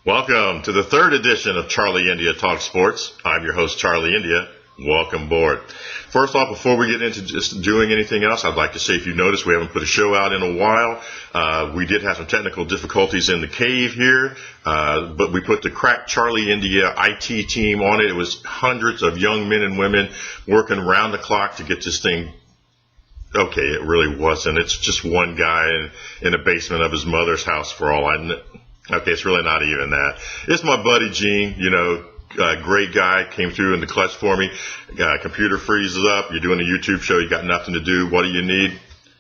Welcome to the third edition of Charlie India Talk Sports. I'm your host, Charlie India. Welcome aboard. First off, before we get into just doing anything else, I'd like to say, if you noticed, we haven't put a show out in a while. We did have some technical difficulties in the cave here, but we put the Crack Charlie India IT team on it. It was hundreds of young men and women working round the clock to get this thing. Okay, it really wasn't. It's just one guy in the basement of his mother's house for all I know. Okay, it's really not even that. It's my buddy Gene, great guy, came through in the clutch for me. Computer freezes up, you're doing a YouTube show, you got nothing to do. What do you need?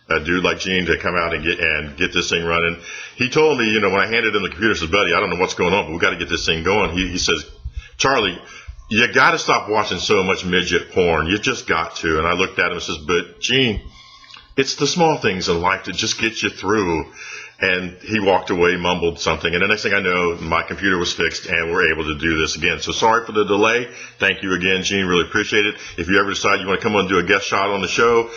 A dude like Gene to come out and get this thing running. He told me, when I handed him the computer, says, buddy, I don't know what's going on, but we got to get this thing going. He says, Charlie, you got to stop watching so much midget porn. You just got to. And I looked at him and says, but Gene, it's the small things in life that just get you through. And he walked away, mumbled something, and the next thing I know, my computer was fixed, and we're able to do this again. So sorry for the delay. Thank you again, Gene. Really appreciate it. If you ever decide you want to come on and do a guest shot on the show,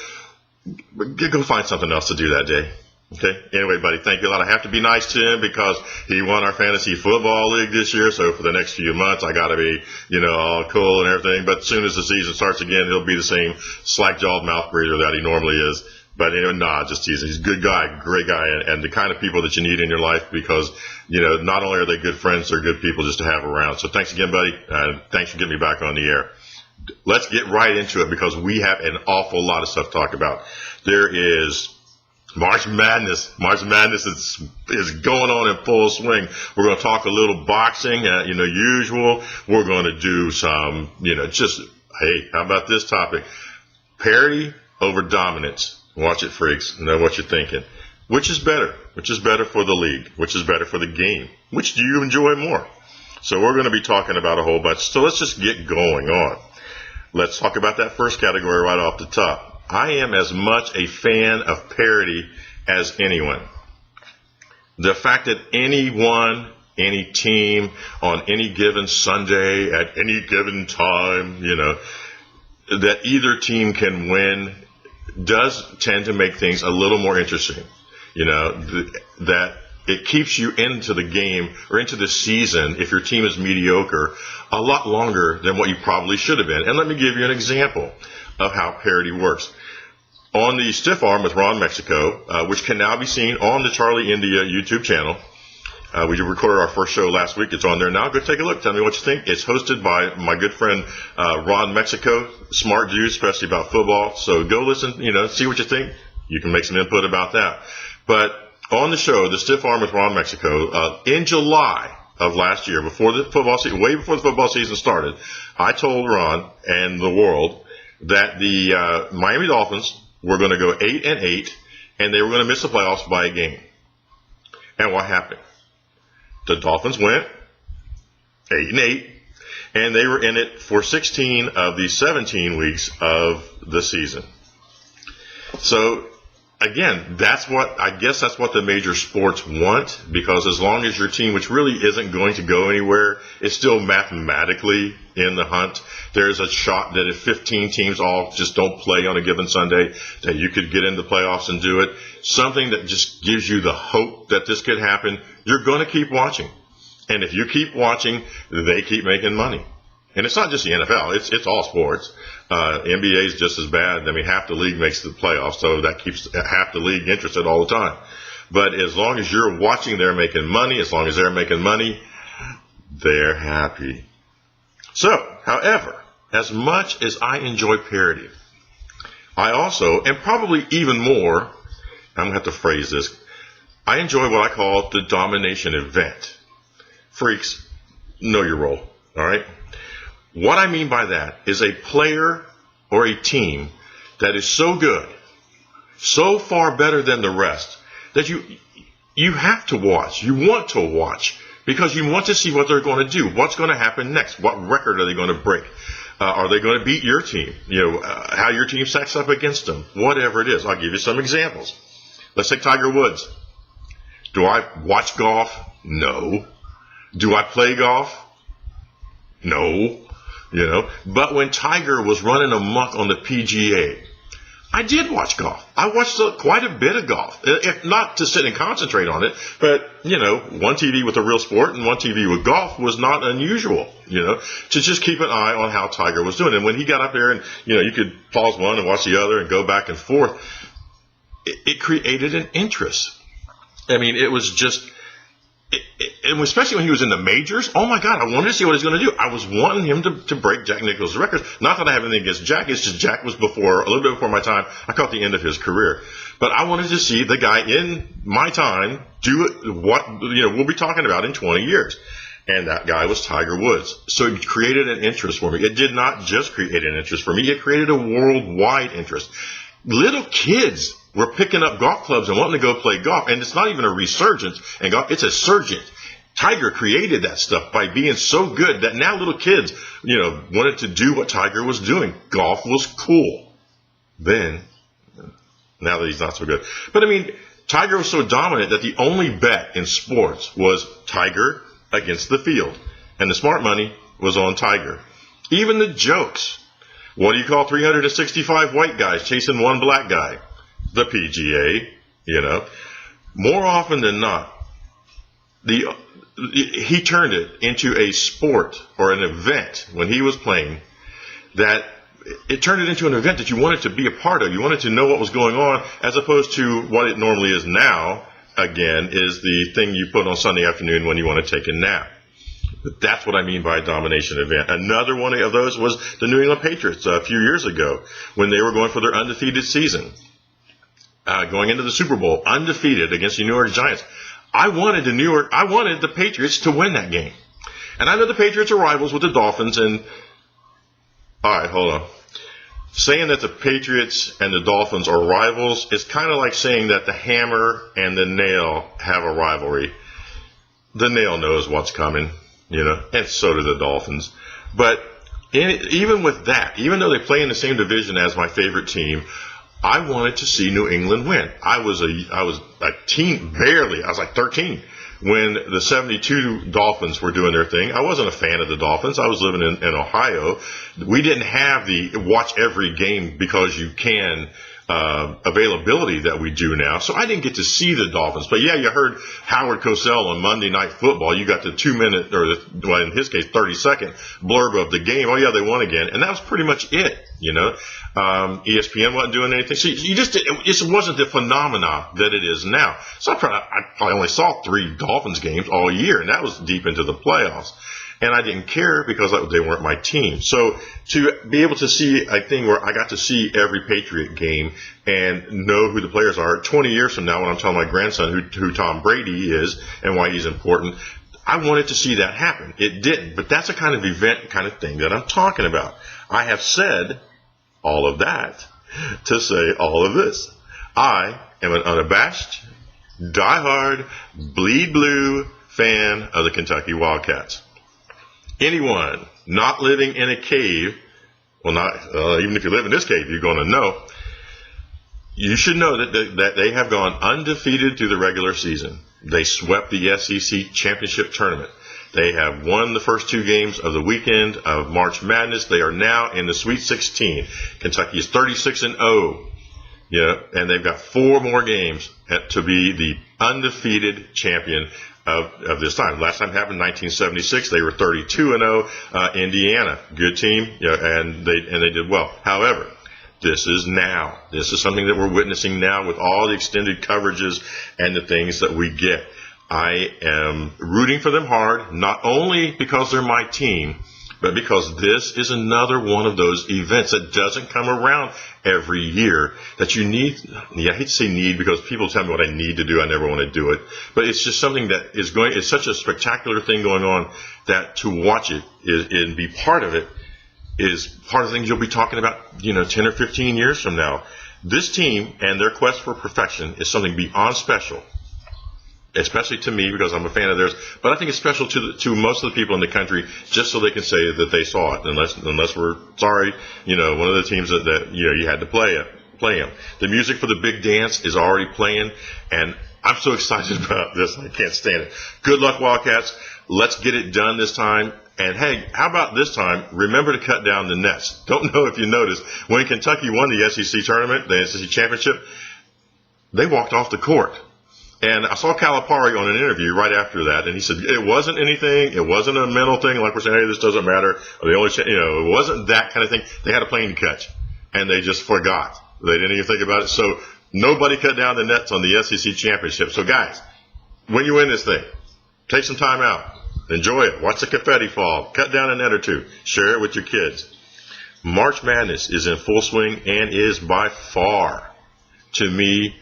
go find something else to do that day. Okay? Anyway, buddy, thank you a lot. I have to be nice to him because he won our fantasy football league this year, so for the next few months, I got to be, all cool and everything. But as soon as the season starts again, he'll be the same slack-jawed mouth breather that he normally is. But, just teasing. He's a good guy, great guy, and the kind of people that you need in your life because, not only are they good friends, they're good people just to have around. So thanks again, buddy. Thanks for getting me back on the air. Let's get right into it because we have an awful lot of stuff to talk about. There is March Madness. March Madness is going on in full swing. We're going to talk a little boxing, usual. We're going to do some, hey, how about this topic? Parity over dominance. Watch it, freaks. Know what you're thinking. Which is better? Which is better for the league? Which is better for the game? Which do you enjoy more? So we're going to be talking about a whole bunch. So let's just get going on. Let's talk about that first category right off the top. I am as much a fan of parity as anyone. The fact that any team, on any given Sunday, at any given time, that either team can win does tend to make things a little more interesting, that it keeps you into the game or into the season if your team is mediocre a lot longer than what you probably should have been. And let me give you an example of how parity works. On the Stiff Arm with Ron Mexico, which can now be seen on the Charlie India YouTube channel, we recorded our first show last week. It's on there now. Go take a look. Tell me what you think. It's hosted by my good friend Ron Mexico. Smart dude, especially about football. So go listen, see what you think. You can make some input about that. But on the show, the Stiff Arm with Ron Mexico, in July of last year, before the football season, way before the football season started, I told Ron and the world that the Miami Dolphins were going to go 8-8, and they were going to miss the playoffs by a game. And what happened? The Dolphins went 8-8, and they were in it for 16 of the 17 weeks of the season. So, again, that's what the major sports want, because as long as your team, which really isn't going to go anywhere, is still mathematically in the hunt, there's a shot that if 15 teams all just don't play on a given Sunday, that you could get into the playoffs and do it. Something that just gives you the hope that this could happen. You're going to keep watching. And if you keep watching, they keep making money. And it's not just the NFL. It's all sports. NBA is just as bad. I mean, half the league makes the playoffs, so that keeps half the league interested all the time. But as long as you're watching, they're making money. As long as they're making money, they're happy. So, however, as much as I enjoy parity, I also, and probably even more, I'm going to have to phrase this, I enjoy what I call the domination event. Freaks, know your role, all right? What I mean by that is a player or a team that is so good, so far better than the rest, that you have to watch, you want to watch, because you want to see what they're going to do, what's going to happen next, what record are they going to break, are they going to beat your team, how your team stacks up against them, whatever it is. I'll give you some examples. Let's take Tiger Woods. Do I watch golf? No. Do I play golf? No. But when Tiger was running amok on the PGA, I did watch golf. I watched quite a bit of golf, if not to sit and concentrate on it, but, one TV with a real sport and one TV with golf was not unusual, to just keep an eye on how Tiger was doing. And when he got up there and, you could pause one and watch the other and go back and forth, it created an interest. I mean, it was just... and especially when he was in the majors, oh my God, I wanted to see what he's going to do. I was wanting him to break Jack Nicklaus' records. Not that I have anything against Jack, it's just Jack was a little bit before my time. I caught the end of his career. But I wanted to see the guy in my time do what, we'll be talking about in 20 years. And that guy was Tiger Woods. So it created an interest for me. It did not just create an interest for me, it created a worldwide interest. Little kids were picking up golf clubs and wanting to go play golf. And it's not even a resurgence in golf. It's a surgence. Tiger created that stuff by being so good that now little kids, wanted to do what Tiger was doing. Golf was cool. Then, now that he's not so good. But I mean, Tiger was so dominant that the only bet in sports was Tiger against the field. And the smart money was on Tiger. Even the jokes. What do you call 365 white guys chasing one black guy? The PGA, More often than not, he turned it into a sport or an event when he was playing that it turned it into an event that you wanted to be a part of. You wanted to know what was going on, as opposed to what it normally is now, again, is the thing you put on Sunday afternoon when you want to take a nap. But that's what I mean by a domination event. Another one of those was the New England Patriots a few years ago when they were going for their undefeated season. Going into the Super Bowl, undefeated against the New York Giants. I wanted the Patriots to win that game. And I know the Patriots are rivals with the Dolphins, and all right, hold on. Saying that the Patriots and the Dolphins are rivals is kind of like saying that the hammer and the nail have a rivalry. The nail knows what's coming, and so do the Dolphins. But even with that, even though they play in the same division as my favorite team, I wanted to see New England win. I was a teen, barely. I was like 13 when the 72 Dolphins were doing their thing. I wasn't a fan of the Dolphins. I was living in Ohio. We didn't have the watch every game because you can availability that we do now. So I didn't get to see the Dolphins. But yeah, you heard Howard Cosell on Monday Night Football. You got the 2-minute, or in his case, 30-second blurb of the game. Oh yeah, they won again. And that was pretty much it, ESPN wasn't doing anything. So it wasn't the phenomena that it is now. So I probably only saw 3 Dolphins games all year, and that was deep into the playoffs. And I didn't care because they weren't my team. So to be able to see a thing where I got to see every Patriot game and know who the players are 20 years from now when I'm telling my grandson who Tom Brady is and why he's important, I wanted to see that happen. It didn't. But that's a kind of event kind of thing that I'm talking about. I have said all of that to say all of this. I am an unabashed, diehard, bleed blue fan of the Kentucky Wildcats. Anyone not living in a cave, even if you live in this cave, you're going to know. You should know that they have gone undefeated through the regular season. They swept the SEC championship tournament. They have won the first 2 games of the weekend of March Madness. They are now in the Sweet 16. Kentucky is 36-0. And they've got 4 more games to be the undefeated champion of this time. Last time happened in 1976. They were 32-0. Indiana, good team, and they did well. However, this is now. This is something that we're witnessing now with all the extended coverages and the things that we get. I am rooting for them hard, not only because they're my team, but because this is another one of those events that doesn't come around every year that you need. I hate to say need because people tell me what I need to do. I never want to do it. But it's just something that it's such a spectacular thing going on that to watch it and be part of it is part of the things you'll be talking about, 10 or 15 years from now. This team and their quest for perfection is something beyond special. Especially to me because I'm a fan of theirs, but I think it's special to most of the people in the country just so they can say that they saw it. Unless we're sorry, one of the teams that you had to play them. The music for the big dance is already playing, and I'm so excited about this. I can't stand it. Good luck, Wildcats. Let's get it done this time. And hey, how about this time? Remember to cut down the nets. Don't know if you noticed, when Kentucky won the SEC tournament, the SEC championship, they walked off the court. And I saw Calipari on an interview right after that, and he said it wasn't anything. It wasn't a mental thing like we're saying, hey, this doesn't matter. Or it wasn't that kind of thing. They had a plane to catch, and they just forgot. They didn't even think about it. So nobody cut down the nets on the SEC championship. So guys, when you win this thing, take some time out. Enjoy it. Watch the confetti fall. Cut down a net or two. Share it with your kids. March Madness is in full swing and is by far, to me,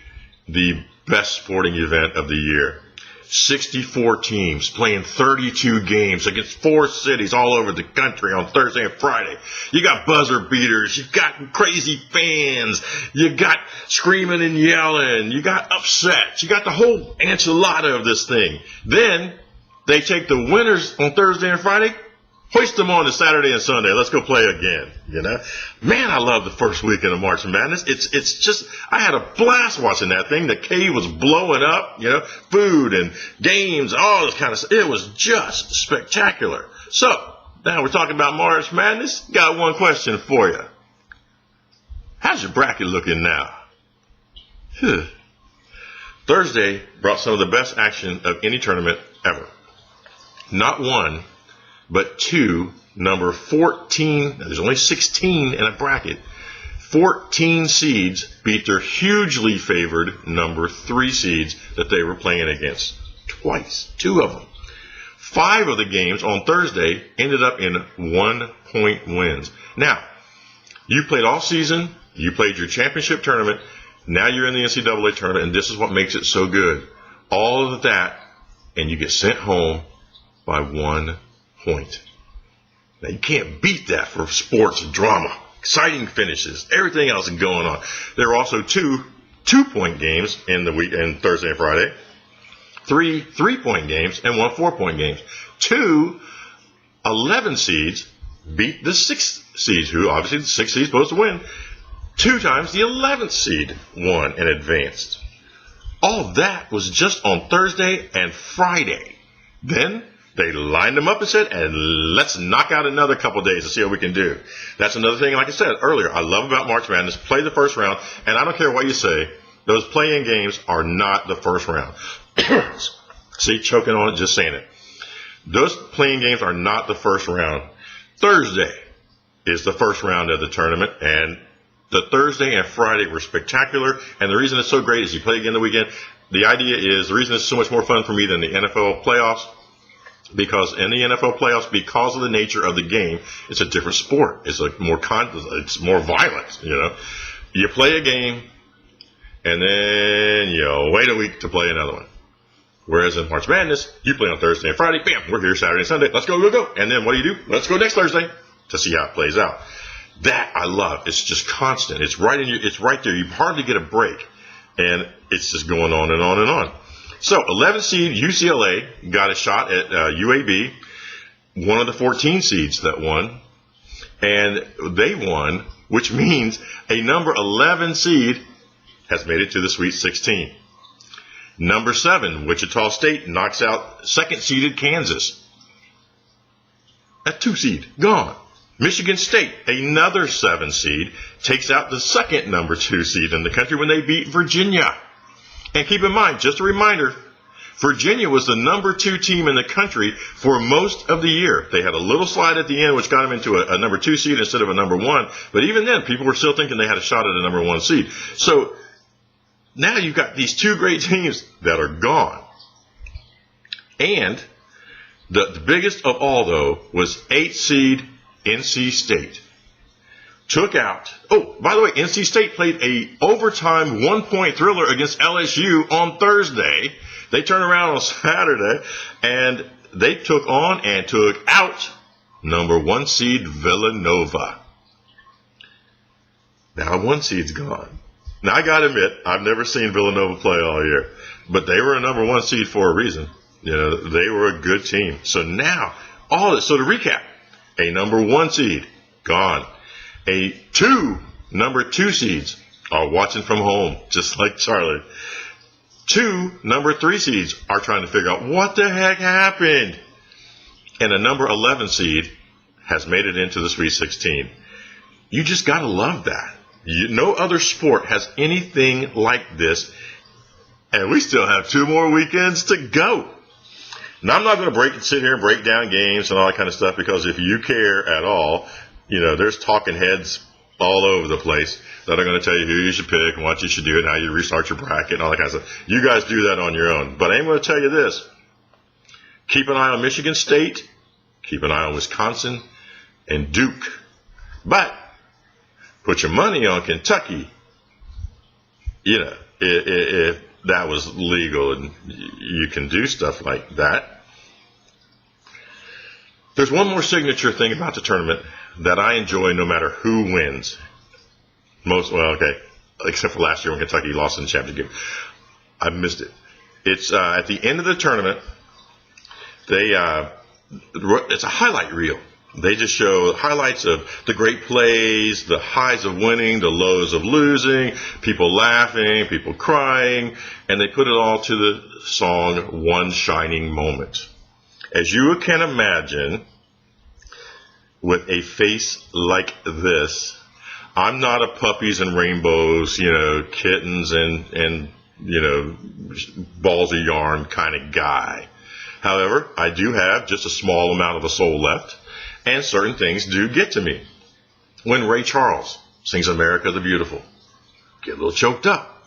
the best sporting event of the year. 64 teams playing 32 games against 4 cities all over the country on Thursday and Friday. You got buzzer beaters. You got crazy fans. You got screaming and yelling. You got upsets. You got the whole enchilada of this thing. Then they take the winners on Thursday and Friday, hoist them on to Saturday and Sunday. Let's go play again. Man, I love the first weekend of March Madness. It's just, I had a blast watching that thing. The cave was blowing up, food and games, all this kind of stuff. It was just spectacular. So now we're talking about March Madness. Got one question for you. How's your bracket looking now? Thursday brought some of the best action of any tournament ever. Not one, but 2, number 14, there's only 16 in a bracket, 14 seeds beat their hugely favored number 3 seeds that they were playing against twice, 2 of them. 5 of the games on Thursday ended up in 1-point wins. Now, you played all season, you played your championship tournament, now you're in the NCAA tournament, and this is what makes it so good. All of that, and you get sent home by 1 point. Now, you can't beat that for sports and drama, exciting finishes, everything else going on. There were also 2 2-point games in the week, and Thursday and Friday, 3 3-point games, and 1 4-point games. 2 11 seeds beat the 6 seeds, who obviously the 6 seeds supposed to win. 2 times the 11th seed won and advanced. All that was just on Thursday and Friday. Then they lined them up and said, and let's knock out another couple days to see what we can do. That's another thing, like I said earlier, I love about March Madness. Play the first round, and I don't care what you say, those play-in games are not the first round. See, choking on it, just saying it. Those play-in games are not the first round. Thursday is the first round of the tournament, and the Thursday and Friday were spectacular, and the reason it's so great is you play again the weekend. The idea is, the reason it's so much more fun for me than the NFL playoffs, because in the NFL playoffs, because of the nature of the game, it's a different sport. It's it's more violent, You play a game, and then you wait a week to play another one. Whereas in March Madness, you play on Thursday and Friday, bam, we're here Saturday and Sunday, let's go. And then what do? Let's go next Thursday to see how it plays out. That I love. It's just constant. It's right there. You hardly get a break. And it's just going on and on and on. So 11 seed UCLA got a shot at UAB, one of the 14 seeds that won, and they won, which means a number 11 seed has made it to the Sweet 16. Number 7, Wichita State knocks out second-seeded Kansas. A 2 seed, gone. Michigan State, another 7 seed, takes out the second number 2 seed in the country when they beat Virginia. And keep in mind, just a reminder, Virginia was the number 2 team in the country for most of the year. They had a little slide at the end, which got them into a number 2 seed instead of a number 1. But even then, people were still thinking they had a shot at a number 1 seed. So now you've got these 2 great teams that are gone. And the biggest of all, though, was 8 seed NC State. Took out, by the way, NC State played a overtime 1-point thriller against LSU on Thursday. They turned around on Saturday, and they took on and took out number 1 seed Villanova. Now 1 seed's gone. Now I gotta admit, I've never seen Villanova play all year, but they were a number 1 seed for a reason. They were a good team. So now, so to recap, a number 1 seed, gone. 2 number 2 seeds are watching from home, just like Charlie. 2 number 3 seeds are trying to figure out what the heck happened. and a number 11 seed has made it into the Sweet 16. You just got to love that. No other sport has anything like this, and we still have 2 more weekends to go. Now, I'm not going to sit here and break down games and all that kind of stuff, because if you care at all, there's talking heads all over the place that are going to tell you who you should pick and what you should do and how you restart your bracket and all that kind of stuff. You guys do that on your own. But I'm going to tell you this. Keep an eye on Michigan State. Keep an eye on Wisconsin and Duke. But put your money on Kentucky, if that was legal and you can do stuff like that. There's one more signature thing about the tournament that I enjoy no matter who wins. Except for last year when Kentucky lost in the championship game. I missed it. It's at the end of the tournament, it's a highlight reel. They just show highlights of the great plays, the highs of winning, the lows of losing, people laughing, people crying, and they put it all to the song One Shining Moment. As you can imagine, with a face like this, I'm not a puppies and rainbows, kittens and balls of yarn kind of guy. However, I do have just a small amount of a soul left, and certain things do get to me. When Ray Charles sings America the Beautiful, get a little choked up,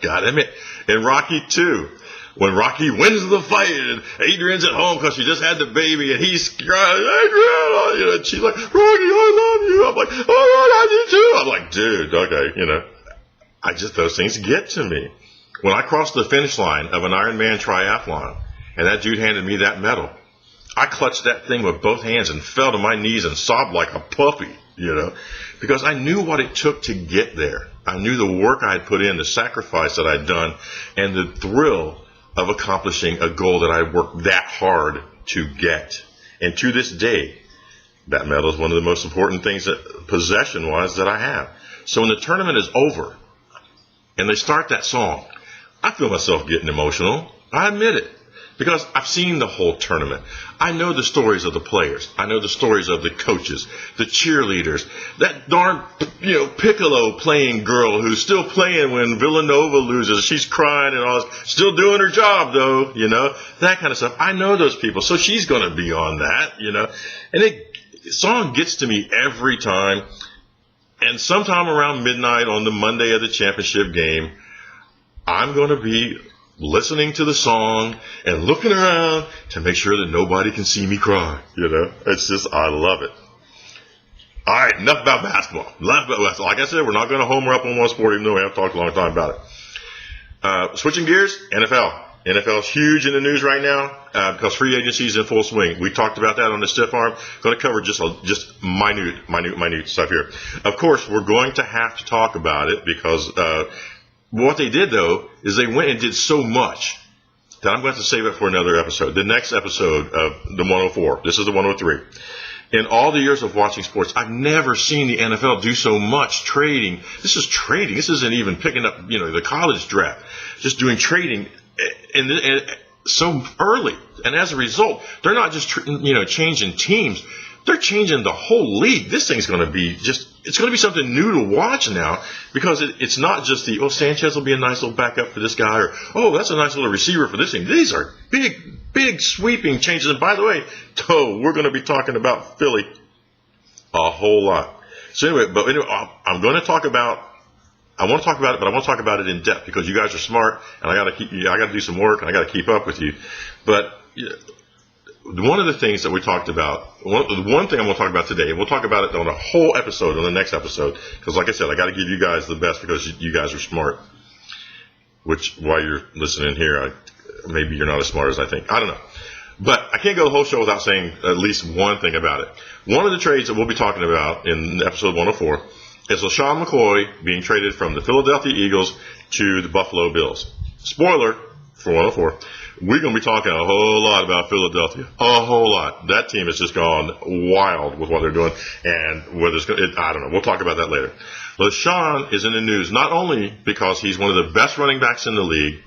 gotta admit. In Rocky 2, when Rocky wins the fight and Adrian's at home because she just had the baby and he's crying, Adrian, and she's like, Rocky, I love you. I'm like, oh, I do too. I'm like, dude, okay, those things get to me. When I crossed the finish line of an Ironman triathlon and that dude handed me that medal, I clutched that thing with both hands and fell to my knees and sobbed like a puppy, because I knew what it took to get there. I knew the work I had put in, the sacrifice that I'd done, and the thrill of accomplishing a goal that I worked that hard to get. And to this day, that medal is one of the most important things possession-wise that I have. So when the tournament is over and they start that song, I feel myself getting emotional. I admit it. Because I've seen the whole tournament. I know the stories of the players. I know the stories of the coaches, the cheerleaders, that darn, Piccolo playing girl who's still playing when Villanova loses. She's crying and all this, still doing her job though, that kind of stuff. I know those people. So she's going to be on that, and the song gets to me every time. And sometime around midnight on the Monday of the championship game, I'm going to be listening to the song and looking around to make sure that nobody can see me cry. It's just, I love it. All right, enough about basketball. Like I said, we're not going to homer up on one sport, even though we have talked a long time about it. Switching gears, NFL. NFL is huge in the news right now because free agency is in full swing. We talked about that on the Stiff Arm. Going to cover just minute stuff here. Of course, we're going to have to talk about it because what they did, though, is they went and did so much that I'm going to have to save it for another episode. The next episode of the 104. This is the 103. In all the years of watching sports, I've never seen the NFL do so much trading. This is trading. This isn't even picking up, the college draft. Just doing trading and so early. And as a result, they're not just, changing teams. They're changing the whole league. This thing's going to be it's going to be something new to watch now because it's not just Sanchez will be a nice little backup for this guy or, that's a nice little receiver for this thing. These are big sweeping changes. And by the way, we're going to be talking about Philly a whole lot. So anyway, I'm going to talk about I want to talk about it, but I want to talk about it in depth because you guys are smart and I got to do some work and I got to keep up with you. But one of the things that we talked about, one thing I'm going to talk about today, and we'll talk about it on a whole episode, on the next episode, because like I said, I got to give you guys the best because you guys are smart. Which, while you're listening here, maybe you're not as smart as I think. I don't know. But I can't go the whole show without saying at least one thing about it. One of the trades that we'll be talking about in episode 104 is LaShawn McCoy being traded from the Philadelphia Eagles to the Buffalo Bills. Spoiler for 104. We're going to be talking a whole lot about Philadelphia. A whole lot. That team has just gone wild with what they're doing. And whether I don't know. We'll talk about that later. LaShawn is in the news not only because he's one of the best running backs in the league,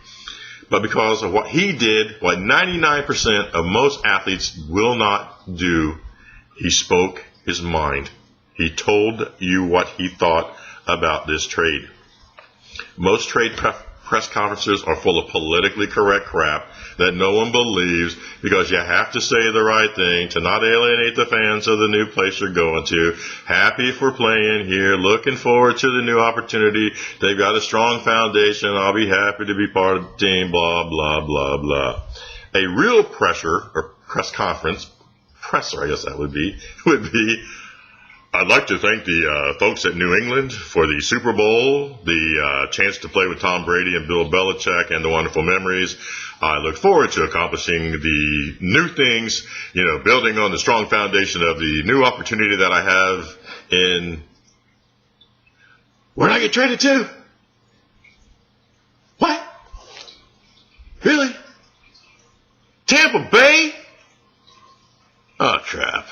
but because of what he did, what 99% of most athletes will not do, he spoke his mind. He told you what he thought about this trade. Most trade press conferences are full of politically correct crap that no one believes because you have to say the right thing to not alienate the fans of the new place you're going to. Happy for playing here, looking forward to the new opportunity. They've got a strong foundation. I'll be happy to be part of the team, blah, blah, blah, blah. A real presser, or press conference, presser I guess that would be, I'd like to thank the folks at New England for the Super Bowl, the chance to play with Tom Brady and Bill Belichick, and the wonderful memories. I look forward to accomplishing the new things, building on the strong foundation of the new opportunity that I have in... Where'd I get traded to? What? Really? Tampa Bay? Oh, crap.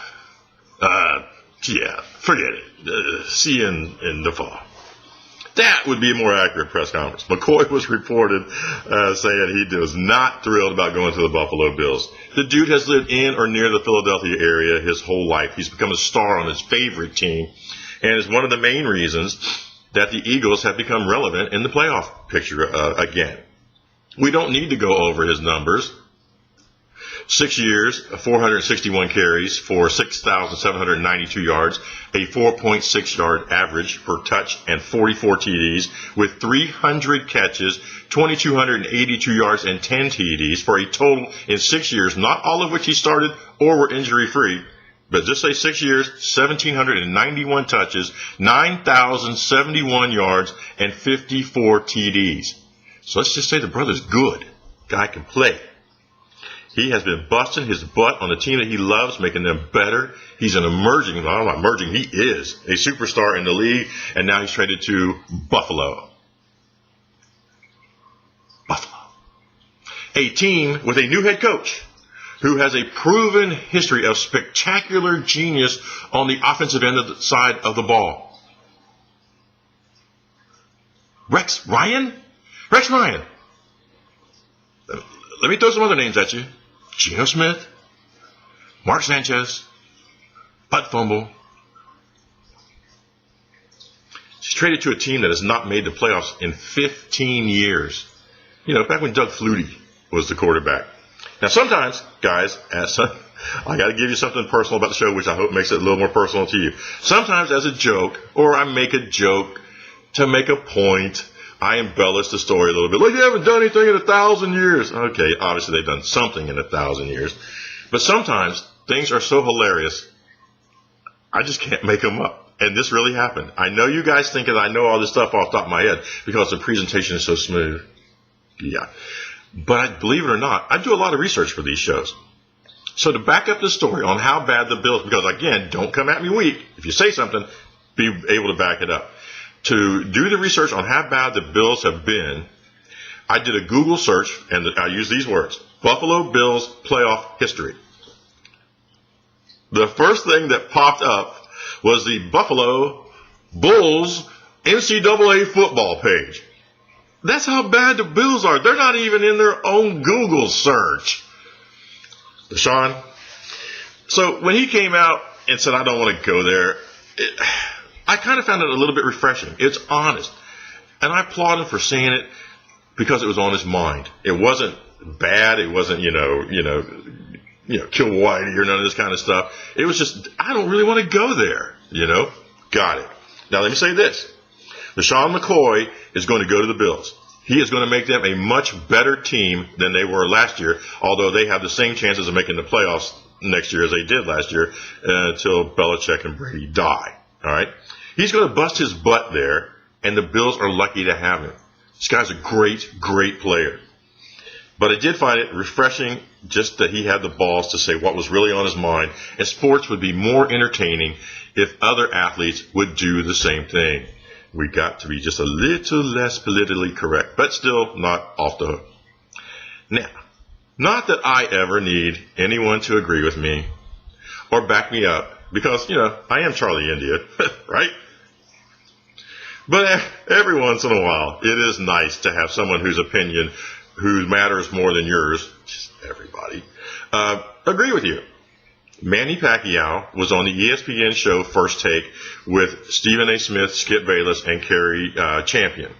Yeah, forget it. See you in the fall. That would be a more accurate press conference. McCoy was reported saying he was not thrilled about going to the Buffalo Bills. The dude has lived in or near the Philadelphia area his whole life. He's become a star on his favorite team and is one of the main reasons that the Eagles have become relevant in the playoff picture again. We don't need to go over his numbers. 6 years, 461 carries for 6,792 yards, a 4.6 yard average per touch, and 44 TDs with 300 catches, 2,282 yards, and 10 TDs for a total in 6 years, not all of which he started or were injury free, but just say 6 years, 1,791 touches, 9,071 yards, and 54 TDs. So let's just say the brother's good. Guy can play. He has been busting his butt on the team that he loves, making them better. He's an emerging, I don't know about emerging, he is a superstar in the league, and now he's traded to Buffalo. Buffalo. A team with a new head coach who has a proven history of spectacular genius on the offensive end of the side of the ball. Rex Ryan? Rex Ryan. Let me throw some other names at you. Geno Smith, Mark Sanchez, Bud Fumble. She's traded to a team that has not made the playoffs in 15 years. Back when Doug Flutie was the quarterback. Now sometimes, guys, I got to give you something personal about the show, which I hope makes it a little more personal to you. Sometimes as a joke, or I make a joke to make a point, I embellish the story a little bit. Look, you haven't done anything in 1,000 years. Okay, obviously they've done something in 1,000 years. But sometimes things are so hilarious, I just can't make them up. And this really happened. I know you guys think that I know all this stuff off the top of my head because the presentation is so smooth. Yeah. But believe it or not, I do a lot of research for these shows. So to back up the story on how bad the Bills, because again, don't come at me weak. If you say something, be able to back it up. To do the research on how bad the Bills have been, I did a Google search, and I used these words: Buffalo Bills playoff history. The first thing that popped up was the Buffalo Bulls NCAA football page. That's how bad the Bills are. They're not even in their own Google search. Sean, so when he came out and said, I don't want to go there, I kind of found it a little bit refreshing. It's honest. And I applaud him for saying it because it was on his mind. It wasn't bad. It wasn't, kill Whitey or none of this kind of stuff. It was just, I don't really want to go there, Got it. Now let me say this. LaShawn McCoy is going to go to the Bills. He is going to make them a much better team than they were last year, although they have the same chances of making the playoffs next year as they did last year until Belichick and Brady die. All right? He's going to bust his butt there, and the Bills are lucky to have him. This guy's a great, great player. But I did find it refreshing just that he had the balls to say what was really on his mind, and sports would be more entertaining if other athletes would do the same thing. We got to be just a little less politically correct, but still not off the hook. Now, not that I ever need anyone to agree with me or back me up, because, I am Charlie India, right? But every once in a while, it is nice to have someone whose opinion who matters more than yours, just everybody, agree with you. Manny Pacquiao was on the ESPN show First Take with Stephen A. Smith, Skip Bayless, and Kerry Champion.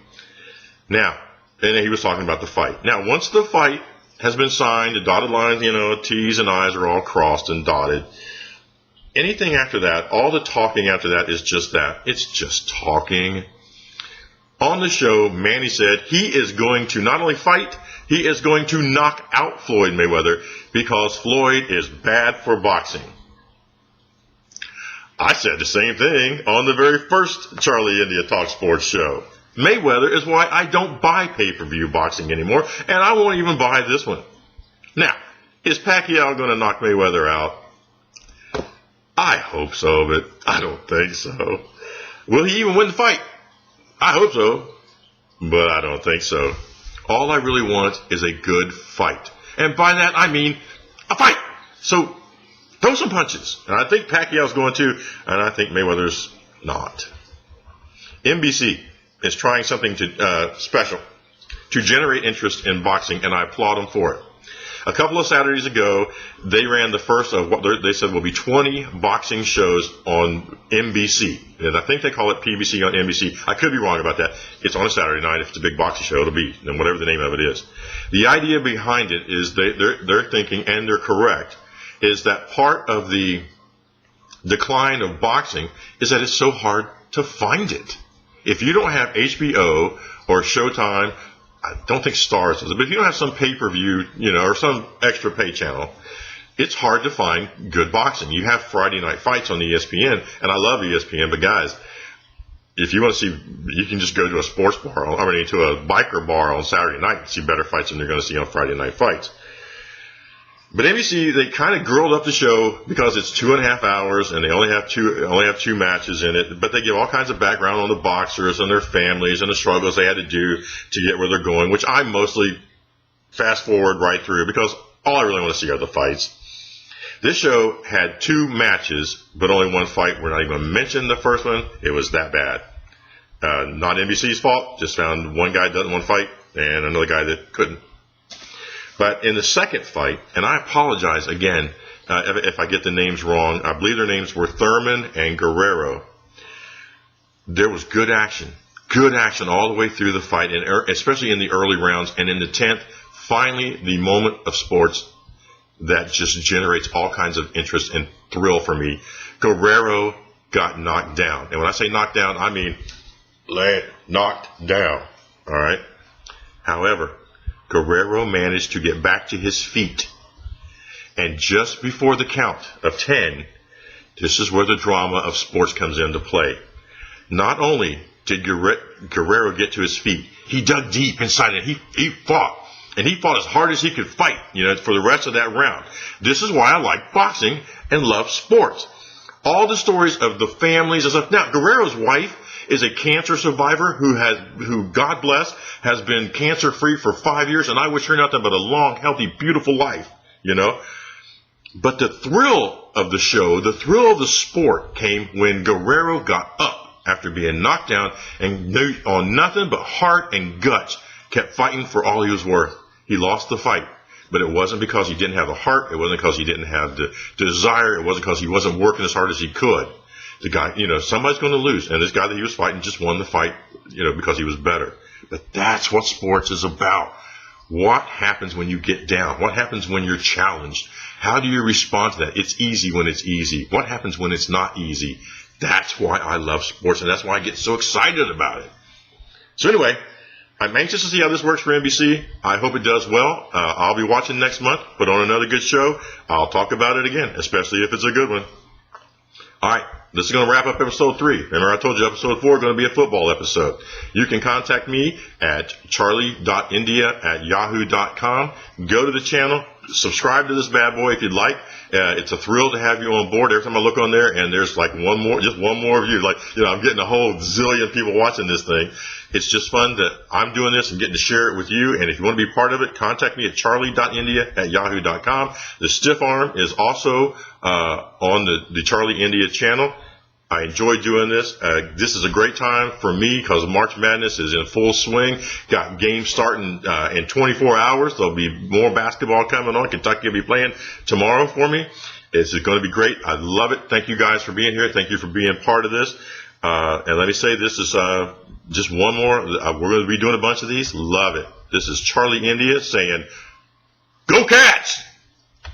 Now, and he was talking about the fight. Now, once the fight has been signed, the dotted lines, T's and I's are all crossed and dotted. Anything after that, all the talking after that is just that. It's just talking. On the show, Manny said he is going to not only fight, he is going to knock out Floyd Mayweather because Floyd is bad for boxing. I said the same thing on the very first Charlie India Talk Sports show. Mayweather is why I don't buy pay-per-view boxing anymore, and I won't even buy this one. Now, is Pacquiao going to knock Mayweather out? I hope so, but I don't think so. Will he even win the fight? I hope so, but I don't think so. All I really want is a good fight. And by that, I mean a fight. So, throw some punches. And I think Pacquiao's going to, and I think Mayweather's not. NBC is trying something special to generate interest in boxing, and I applaud them for it. A couple of Saturdays ago, they ran the first of what they said will be 20 boxing shows on NBC. And I think they call it PBC on NBC. I could be wrong about that. It's on a Saturday night. If it's a big boxing show, it'll be, and whatever the name of it is. The idea behind it is they're thinking, and they're correct, is that part of the decline of boxing is that it's so hard to find it. If you don't have HBO or Showtime, I don't think Stars does it, but if you don't have some pay-per-view, or some extra pay channel, it's hard to find good boxing. You have Friday night fights on ESPN, and I love ESPN, but guys, if you want to see, you can just go to a sports bar, to a biker bar on Saturday night and see better fights than you're going to see on Friday night fights. But NBC, they kind of grilled up the show because it's 2.5 hours and they only have two matches in it. But they give all kinds of background on the boxers and their families and the struggles they had to do to get where they're going, which I mostly fast forward right through because all I really want to see are the fights. This show had 2 matches, but only 1 fight. We're not even going to mention the first one. It was that bad. Not NBC's fault. Just found one guy doesn't want to fight and another guy that couldn't. But in the second fight, and I apologize again if I get the names wrong, I believe their names were Thurman and Guerrero. There was good action all the way through the fight, and especially in the early rounds. And in the 10th, finally the moment of sports that just generates all kinds of interest and thrill for me. Guerrero got knocked down. And when I say knocked down, I mean knocked down. All right? However, Guerrero managed to get back to his feet. And just before the count of 10, this is where the drama of sports comes into play. Not only did Guerrero get to his feet, he dug deep inside it. He fought. And he fought as hard as he could fight, for the rest of that round. This is why I like boxing and love sports. All the stories of the families and stuff. Now, Guerrero's wife is a cancer survivor who, God bless, has been cancer-free for 5 years, and I wish her nothing but a long, healthy, beautiful life, But the thrill of the show, the thrill of the sport came when Guerrero got up after being knocked down and on nothing but heart and guts, kept fighting for all he was worth. He lost the fight, but it wasn't because he didn't have the heart. It wasn't because he didn't have the desire. It wasn't because he wasn't working as hard as he could. The guy, somebody's going to lose. And this guy that he was fighting just won the fight, because he was better. But that's what sports is about. What happens when you get down? What happens when you're challenged? How do you respond to that? It's easy when it's easy. What happens when it's not easy? That's why I love sports, and that's why I get so excited about it. So anyway, I'm anxious to see how this works for NBC. I hope it does well. I'll be watching next month, but on another good show, I'll talk about it again, especially if it's a good one. All right. This is going to wrap up episode 3. Remember, I told you episode 4 is going to be a football episode. You can contact me at charlie.india@yahoo.com. Go to the channel. Subscribe to this bad boy if you'd like. It's a thrill to have you on board. Every time I look on there and there's like one more of you. I'm getting a whole zillion people watching this thing. It's just fun that I'm doing this and getting to share it with you. And if you want to be part of it, contact me at charlie.india@yahoo.com. The stiff arm is also on the Charlie India channel. I enjoy doing this. This is a great time for me because March Madness is in full swing. Got games starting in 24 hours. There'll be more basketball coming on. Kentucky will be playing tomorrow for me. It's going to be great. I love it. Thank you guys for being here. Thank you for being part of this. And let me say, this is just one more. We're going to be doing a bunch of these. Love it. This is Charlie India saying, Go Cats!